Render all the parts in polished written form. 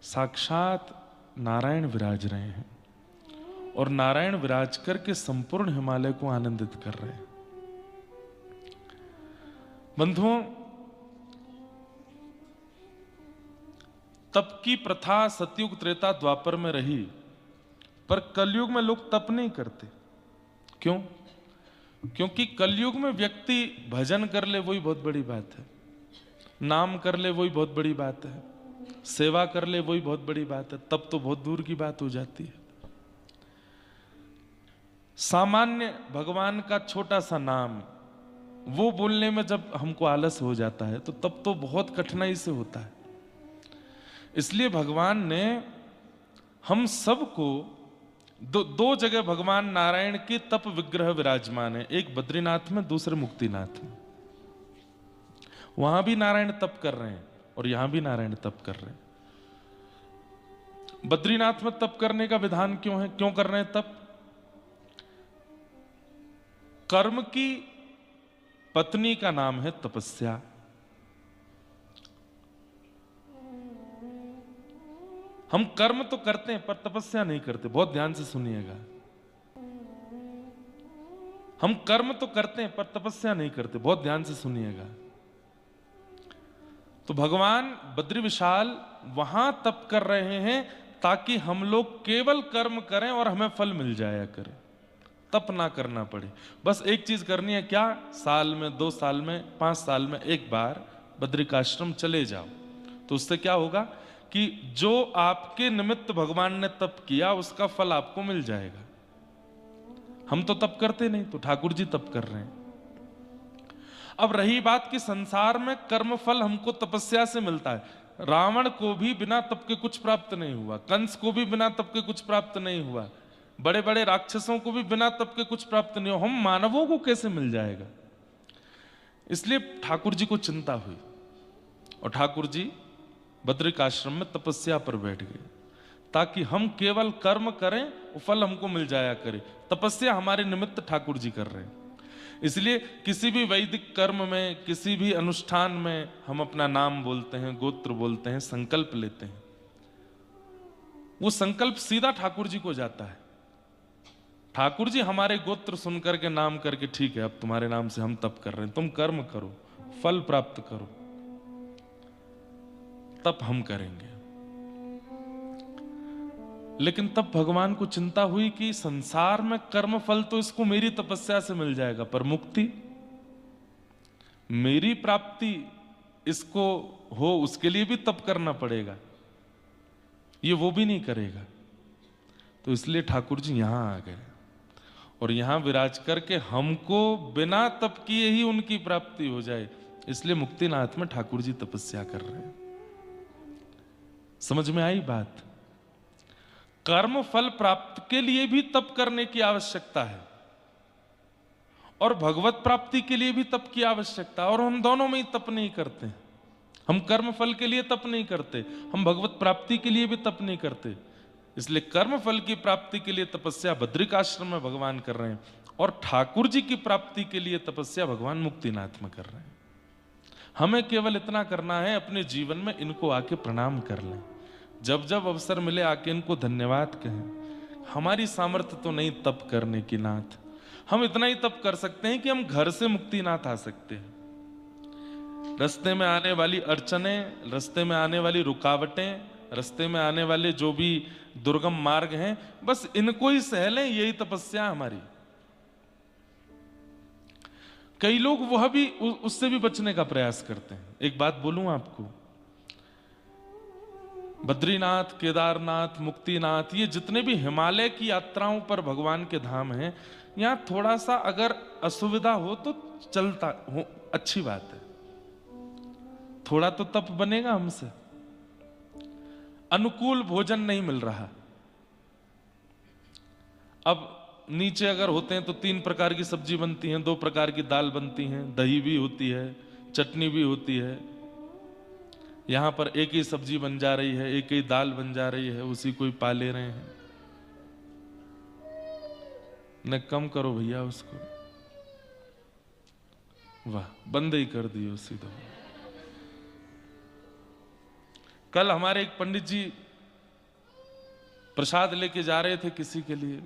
साक्षात नारायण विराज रहे हैं और नारायण विराज करके संपूर्ण हिमालय को आनंदित कर रहे हैं। बंधुओं, तप की प्रथा सतयुग त्रेता द्वापर में रही, पर कलयुग में लोग तप नहीं करते। क्यों? क्योंकि कलयुग में व्यक्ति भजन कर ले वही बहुत बड़ी बात है, नाम कर ले वही बहुत बड़ी बात है, सेवा कर ले वही बहुत बड़ी बात है, तब तो बहुत दूर की बात हो जाती है। सामान्य भगवान का छोटा सा नाम वो बोलने में जब हमको आलस हो जाता है तो तब तो बहुत कठिनाई से होता है। इसलिए भगवान ने हम सबको दो जगह भगवान नारायण के तप विग्रह विराजमान है, एक बद्रीनाथ में, दूसरे मुक्तिनाथ में। वहां भी नारायण तप कर रहे हैं और यहां भी नारायण तप कर रहे हैं। बद्रीनाथ में तप करने का विधान क्यों है, क्यों कर रहे हैं तप? कर्म की पत्नी का नाम है तपस्या। हम कर्म तो करते हैं पर तपस्या नहीं करते। बहुत ध्यान से सुनिएगा, हम कर्म तो करते हैं पर तपस्या नहीं करते। बहुत ध्यान से सुनिएगा। तो भगवान बद्री विशाल वहां तप कर रहे हैं ताकि हम लोग केवल कर्म करें और हमें फल मिल जाया करे, तप ना करना पड़े। बस एक चीज करनी है, क्या? साल में, 2 साल में, 5 साल में एक बार बद्रिकाश्रम चले जाओ। तो उससे क्या होगा कि जो आपके निमित्त भगवान ने तप किया उसका फल आपको मिल जाएगा। हम तो तप करते नहीं, तो ठाकुर जी तप कर रहे हैं। अब रही बात कि संसार में कर्म फल हमको तपस्या से मिलता है। रावण को भी बिना तप के कुछ प्राप्त नहीं हुआ, कंस को भी बिना तप के कुछ प्राप्त नहीं हुआ, बड़े बड़े राक्षसों को भी बिना तप के कुछ प्राप्त नहीं हुआ। हम मानवों को कैसे मिल जाएगा? इसलिए ठाकुर जी को चिंता हुई और ठाकुर जी बद्रिकाश्रम में तपस्या पर बैठ गए ताकि हम केवल कर्म करें, वो फल हमको मिल जाया करे। तपस्या हमारे निमित्त ठाकुर जी कर रहे हैं। इसलिए किसी भी वैदिक कर्म में, किसी भी अनुष्ठान में हम अपना नाम बोलते हैं, गोत्र बोलते हैं, संकल्प लेते हैं, वो संकल्प सीधा ठाकुर जी को जाता है। ठाकुर जी हमारे गोत्र सुन करके, नाम करके, ठीक है अब तुम्हारे नाम से हम तप कर रहे हैं, तुम कर्म करो, फल प्राप्त करो, तप हम करेंगे। लेकिन तब भगवान को चिंता हुई कि संसार में कर्म फल तो इसको मेरी तपस्या से मिल जाएगा, पर मुक्ति, मेरी प्राप्ति इसको हो उसके लिए भी तप करना पड़ेगा, ये वो भी नहीं करेगा। तो इसलिए ठाकुर जी यहां आ गए और यहां विराज करके हमको बिना तप किए ही उनकी प्राप्ति हो जाए, इसलिए मुक्तिनाथ में ठाकुर जी तपस्या कर रहे हैं। समझ में आई बात? कर्म फल प्राप्त के लिए भी तप करने की आवश्यकता है और भगवत प्राप्ति के लिए भी तप की आवश्यकता, और हम दोनों में ही तप नहीं करते। हम कर्म फल के लिए तप नहीं करते, हम भगवत प्राप्ति के लिए भी तप नहीं करते। इसलिए कर्म फल की प्राप्ति के लिए तपस्या बद्रिकाश्रम में भगवान कर रहे हैं और ठाकुर जी की प्राप्ति के लिए तपस्या भगवान मुक्तिनाथ में कर रहे हैं। हमें केवल इतना करना है, अपने जीवन में इनको आके प्रणाम कर लें, जब जब अवसर मिले आके इनको धन्यवाद कहें। हमारी सामर्थ्य तो नहीं तप करने की नाथ, हम इतना ही तप कर सकते हैं कि हम घर से मुक्तिनाथ आ सकते हैं। रास्ते में आने वाली अड़चने, रास्ते में आने वाली रुकावटें, रास्ते में आने वाले जो भी दुर्गम मार्ग हैं, बस इनको ही सह लें, यही तपस्या हमारी। कई लोग वह भी उससे भी बचने का प्रयास करते हैं। एक बात बोलूं आपको, बद्रीनाथ, केदारनाथ, मुक्तिनाथ, ये जितने भी हिमालय की यात्राओं पर भगवान के धाम हैं, यहां थोड़ा सा अगर असुविधा हो तो चलता हो, अच्छी बात है, थोड़ा तो तप बनेगा हमसे। अनुकूल भोजन नहीं मिल रहा, अब नीचे अगर होते हैं तो 3 प्रकार की सब्जी बनती हैं, 2 प्रकार की दाल बनती हैं, दही भी होती है, चटनी भी होती है। यहां पर एक ही सब्जी बन जा रही है, एक ही दाल बन जा रही है, उसी को ही पा ले रहे हैं। न कम करो भैया उसको, वाह, बंद ही कर दियो सीधा। कल हमारे एक पंडित जी प्रसाद लेके जा रहे थे किसी के लिए,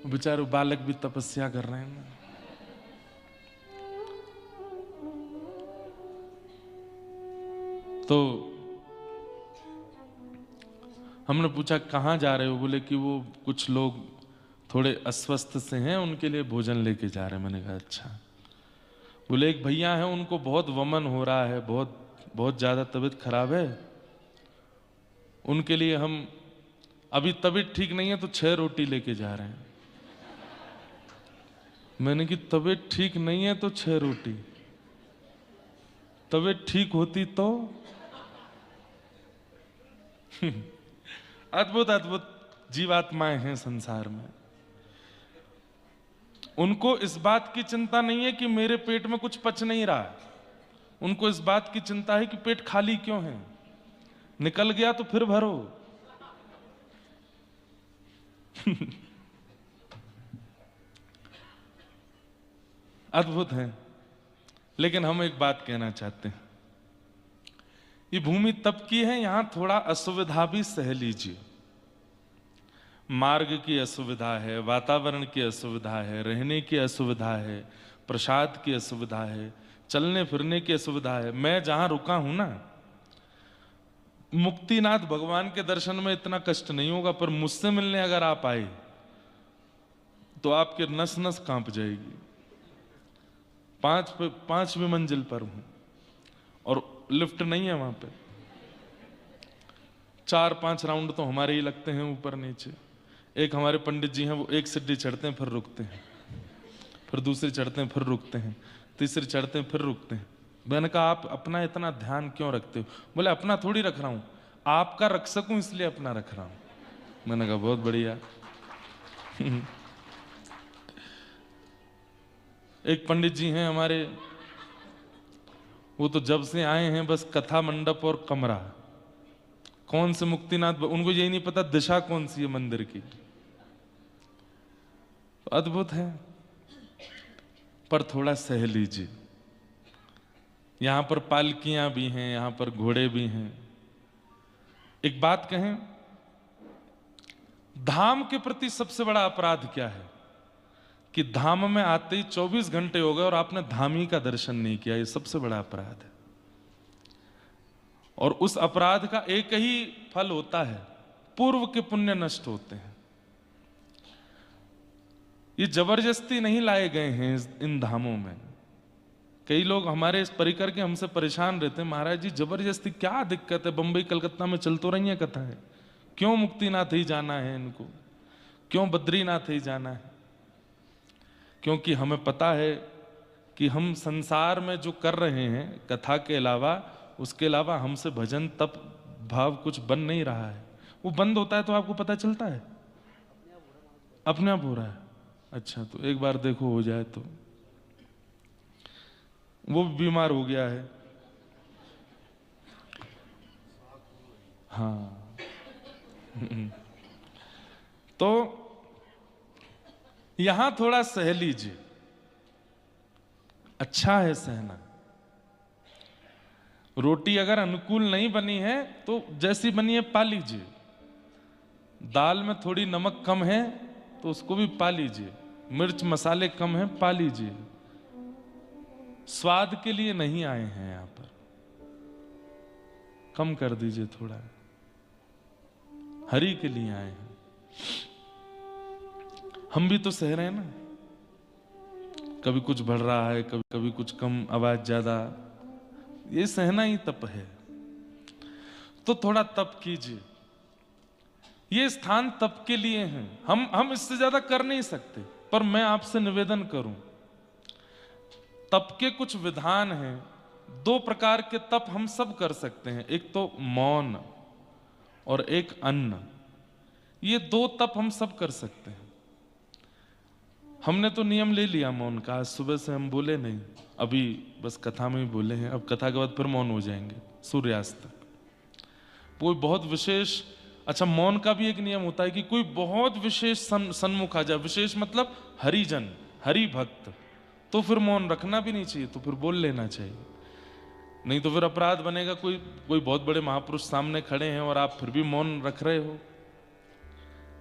बेचारे बालक भी तपस्या कर रहे हैं ना। तो हमने पूछा कहाँ जा रहे हो? बोले कि वो कुछ लोग थोड़े अस्वस्थ से हैं, उनके लिए भोजन लेके जा रहे हैं। मैंने कहा अच्छा। बोले एक भैया हैं, उनको बहुत वमन हो रहा है, बहुत ज्यादा तबीयत खराब है, उनके लिए हम अभी तबीयत ठीक नहीं है तो 6 रोटी लेके जा रहे हैं। मैंने कि तबीयत ठीक नहीं है तो 6 रोटी, तबीयत ठीक होती तो अद्भुत अद्भुत जीवात्माएं हैं संसार में। उनको इस बात की चिंता नहीं है कि मेरे पेट में कुछ पच नहीं रहा है, उनको इस बात की चिंता है कि पेट खाली क्यों है, निकल गया तो फिर भरो। अद्भुत है। लेकिन हम एक बात कहना चाहते हैं, ये भूमि तप की है, यहां थोड़ा असुविधा भी सह लीजिए। मार्ग की असुविधा है, वातावरण की असुविधा है, रहने की असुविधा है, प्रसाद की असुविधा है, चलने फिरने की असुविधा है। मैं जहां रुका हूं ना, मुक्तिनाथ भगवान के दर्शन में इतना कष्ट नहीं होगा, पर मुझसे मिलने अगर आप आए तो आपके नस नस कांप जाएगी। 5वीं मंजिल पर हूं और लिफ्ट नहीं है वहां पे। 4-5 राउंड तो हमारे ही लगते हैं ऊपर नीचे। एक हमारे पंडित जी हैं, वो एक सीढ़ी चढ़ते हैं फिर रुकते हैं, फिर दूसरी चढ़ते हैं फिर रुकते हैं, तीसरी चढ़ते हैं फिर रुकते हैं। मैंने कहा आप अपना इतना ध्यान क्यों रखते हो? बोले अपना थोड़ी रख रहा हूं, आपका रख सकूं इसलिए अपना रख रहा हूं। मैंने कहा बहुत बढ़िया। एक पंडित जी हैं हमारे, वो तो जब से आए हैं बस कथा मंडप और कमरा, कौन से मुक्तिनाथ, उनको यही नहीं पता दिशा कौन सी है मंदिर की। तो अद्भुत है, पर थोड़ा सह लीजिए। यहां पर पालकियां भी हैं, यहां पर घोड़े भी हैं। एक बात कहें, धाम के प्रति सबसे बड़ा अपराध क्या है? कि धाम में आते ही 24 घंटे हो गए और आपने धामी का दर्शन नहीं किया। ये सबसे बड़ा अपराध है। और उस अपराध का एक ही फल होता है, पूर्व के पुण्य नष्ट होते हैं। ये जबरदस्ती नहीं लाए गए हैं इन धामों में। कई लोग हमारे इस परिकर के हमसे परेशान रहते हैं, महाराज जी जबरदस्ती क्या दिक्कत है, बंबई कलकत्ता में चल तो रही है कथा है, क्यों मुक्तिनाथ ही जाना है इनको, क्यों बद्रीनाथ ही जाना है? क्योंकि हमें पता है कि हम संसार में जो कर रहे हैं कथा के अलावा, उसके अलावा हमसे भजन तप भाव कुछ बन नहीं रहा है। वो बंद होता है तो आपको पता चलता है अपने आप हो रहा है। अच्छा, तो एक बार देखो हो जाए तो। वो बीमार हो गया है, हाँ। तो यहां थोड़ा सह लीजिए, अच्छा है सहना। रोटी अगर अनुकूल नहीं बनी है तो जैसी बनी है पा लीजिए। दाल में थोड़ी नमक कम है तो उसको भी पा लीजिए, मिर्च मसाले कम है पा लीजिए। स्वाद के लिए नहीं आए हैं यहां पर, कम कर दीजिए थोड़ा, हरि के लिए आए हैं। हम भी तो सह रहे हैं ना, कभी कुछ बढ़ रहा है, कभी कुछ कम, आवाज ज्यादा, ये सहना ही तप है। तो थोड़ा तप कीजिए। ये स्थान तप के लिए हैं, हम इससे ज्यादा कर नहीं सकते। पर मैं आपसे निवेदन करूं, तप के कुछ विधान हैं। 2 प्रकार के तप हम सब कर सकते हैं, एक तो मौन और एक अन्न। ये 2 तप हम सब कर सकते हैं। हमने तो नियम ले लिया मौन का, आज सुबह से हम बोले नहीं, अभी बस कथा में ही बोले हैं। अब कथा के बाद फिर मौन हो जाएंगे सूर्यास्त तक। कोई बहुत विशेष, अच्छा मौन का भी एक नियम होता है कि कोई बहुत विशेष सन्मुख आ जाए, विशेष मतलब हरिजन, हरि भक्त, तो फिर मौन रखना भी नहीं चाहिए, तो फिर बोल लेना चाहिए। नहीं तो फिर अपराध बनेगा। कोई कोई बहुत बड़े महापुरुष सामने खड़े हैं और आप फिर भी मौन रख रहे हो,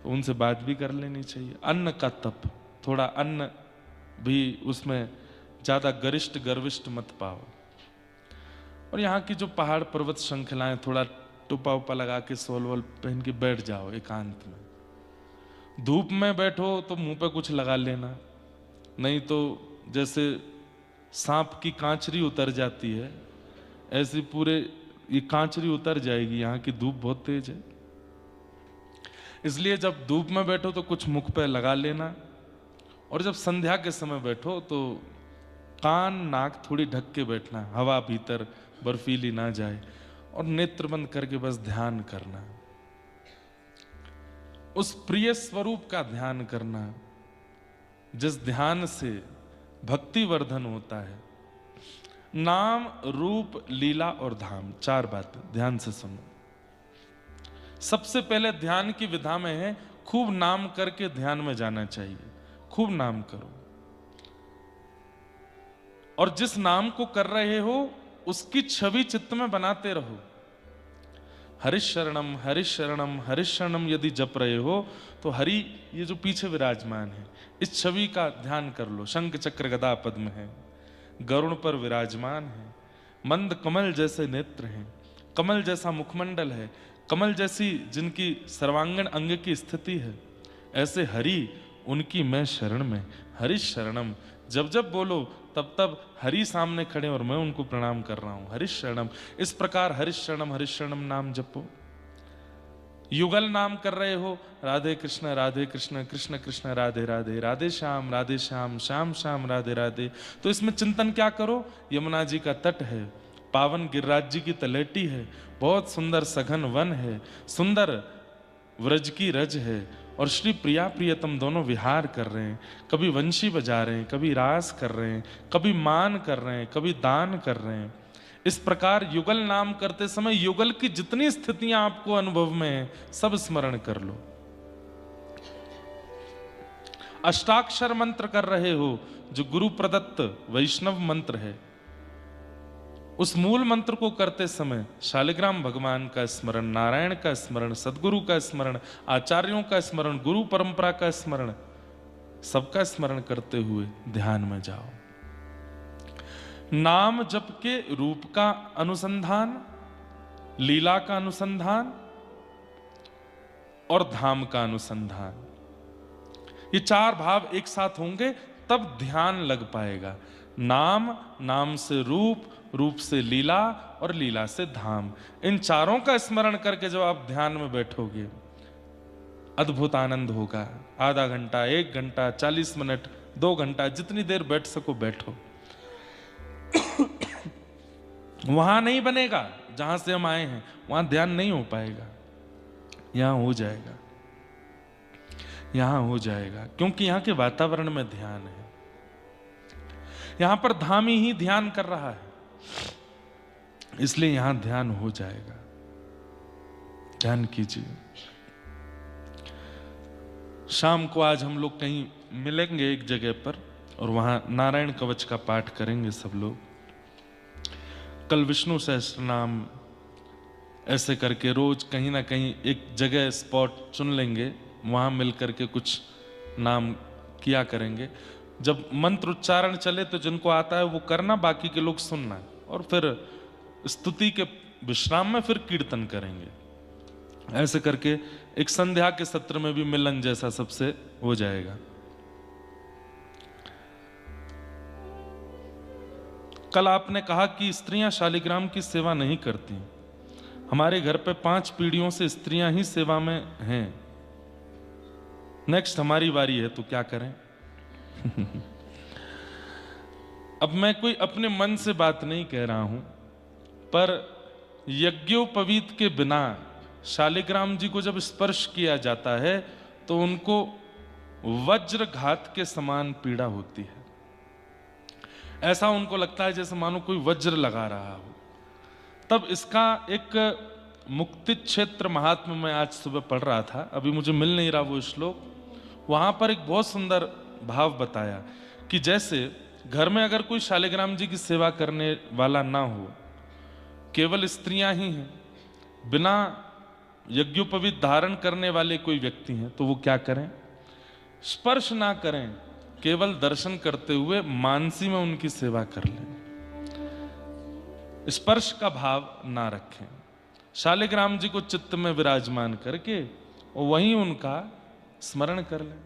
तो उनसे बात भी कर लेनी चाहिए। अन्न का तप, थोड़ा अन्न भी उसमें ज्यादा गरिष्ठ गर्विष्ठ मत पाओ। और यहाँ की जो पहाड़ पर्वत श्रृंखलाएं, थोड़ा टोपा उपा लगा के सोल वोल पहन के बैठ जाओ एकांत में। धूप में बैठो तो मुंह पे कुछ लगा लेना, नहीं तो जैसे सांप की कांचरी उतर जाती है ऐसी पूरे ये कांचरी उतर जाएगी। यहाँ की धूप बहुत तेज है, इसलिए जब धूप में बैठो तो कुछ मुख पे लगा लेना। और जब संध्या के समय बैठो तो कान नाक थोड़ी ढक के बैठना, हवा भीतर बर्फीली ना जाए, और नेत्र बंद करके बस ध्यान करना, उस प्रिय स्वरूप का ध्यान करना जिस ध्यान से भक्ति वर्धन होता है। नाम रूप लीला और धाम, चार बातें ध्यान से सुनो। सबसे पहले ध्यान की विधा में है खूब नाम करके ध्यान में जाना चाहिए। खूब नाम करो, और जिस नाम को कर रहे हो उसकी छवि चित्त में बनाते रहो। हरिशरणम हरिशरणम हरिशरणम यदि जप रहे हो तो हरि ये जो पीछे विराजमान है इस छवि का ध्यान कर लो। शंख चक्र गदा पद्म है, गरुण पर विराजमान है, मंद कमल जैसे नेत्र हैं, कमल जैसा मुखमंडल है, कमल जैसी जिनकी सर्वांगीण अंग की स्थिति है, ऐसे हरि उनकी मैं शरण में। हरि शरणम जब जब बोलो तब तब हरि सामने खड़े और मैं उनको प्रणाम कर रहा हूं। हरि शरणम, इस प्रकार हरि शरणम नाम जपो। युगल नाम कर रहे हो, राधे कृष्ण कृष्ण कृष्ण राधे राधे, राधे श्याम श्याम श्याम राधे राधे। तो इसमें चिंतन क्या करो, यमुना जी का तट है, पावन गिरिराज जी की तलेटी है, बहुत सुंदर सघन वन है, सुंदर व्रज की रज है, और श्री प्रिया प्रियतम दोनों विहार कर रहे हैं। कभी वंशी बजा रहे हैं, कभी रास कर रहे हैं, कभी मान कर रहे हैं, कभी दान कर रहे हैं। इस प्रकार युगल नाम करते समय युगल की जितनी स्थितियां आपको अनुभव में है सब स्मरण कर लो। अष्टाक्षर मंत्र कर रहे हो जो गुरु प्रदत्त वैष्णव मंत्र है, उस मूल मंत्र को करते समय शालिग्राम भगवान का स्मरण, नारायण का स्मरण, सदगुरु का स्मरण, आचार्यों का स्मरण, गुरु परंपरा का स्मरण, सबका स्मरण करते हुए ध्यान में जाओ। नाम जप के रूप का अनुसंधान, लीला का अनुसंधान और धाम का अनुसंधान, ये चार भाव एक साथ होंगे तब ध्यान लग पाएगा। नाम, नाम से रूप, रूप से लीला और लीला से धाम, इन चारों का स्मरण करके जब आप ध्यान में बैठोगे अद्भुत आनंद होगा। आधा घंटा, 1 घंटा, 40 मिनट, 2 घंटा, जितनी देर बैठ सको बैठो। वहां नहीं बनेगा जहां से हम आए हैं, वहां ध्यान नहीं हो पाएगा। यहां हो जाएगा, यहां हो जाएगा, क्योंकि यहां के वातावरण में ध्यान है। यहां पर धामी ही ध्यान कर रहा है, इसलिए यहां ध्यान हो जाएगा। ध्यान कीजिए। शाम को आज हम लोग कहीं मिलेंगे एक जगह पर और वहां नारायण कवच का पाठ करेंगे सब लोग। कल विष्णु सहस्त्र नाम, ऐसे करके रोज कहीं ना कहीं एक जगह स्पॉट चुन लेंगे, वहां मिलकर के कुछ नाम किया करेंगे। जब मंत्र उच्चारण चले तो जिनको आता है वो करना, बाकी के लोग सुनना, और फिर स्तुति के विश्राम में फिर कीर्तन करेंगे। ऐसे करके एक संध्या के सत्र में भी मिलन जैसा सबसे हो जाएगा। कल आपने कहा कि स्त्रियां शालिग्राम की सेवा नहीं करती। हमारे घर पे 5 पीढ़ियों से स्त्रियां ही सेवा में हैं। नेक्स्ट हमारी बारी है तो क्या करें? अब मैं कोई अपने मन से बात नहीं कह रहा हूं, पर यज्ञोपवीत के बिना शालिग्राम जी को जब स्पर्श किया जाता है तो उनको वज्रघात के समान पीड़ा होती है। ऐसा उनको लगता है जैसे मानो कोई वज्र लगा रहा हो। तब इसका एक मुक्ति क्षेत्र महात्मा में आज सुबह पढ़ रहा था, अभी मुझे मिल नहीं रहा वो श्लोक, वहां पर एक बहुत सुंदर भाव बताया कि जैसे घर में अगर कोई शालिग्राम जी की सेवा करने वाला ना हो केवल स्त्रियां ही हैं, बिना यज्ञोपवीत धारण करने वाले कोई व्यक्ति हैं, तो वो क्या करें? स्पर्श ना करें, केवल दर्शन करते हुए मानसी में उनकी सेवा कर लें, स्पर्श का भाव ना रखें। शालिग्राम जी को चित्त में विराजमान करके वहीं उनका स्मरण कर लें।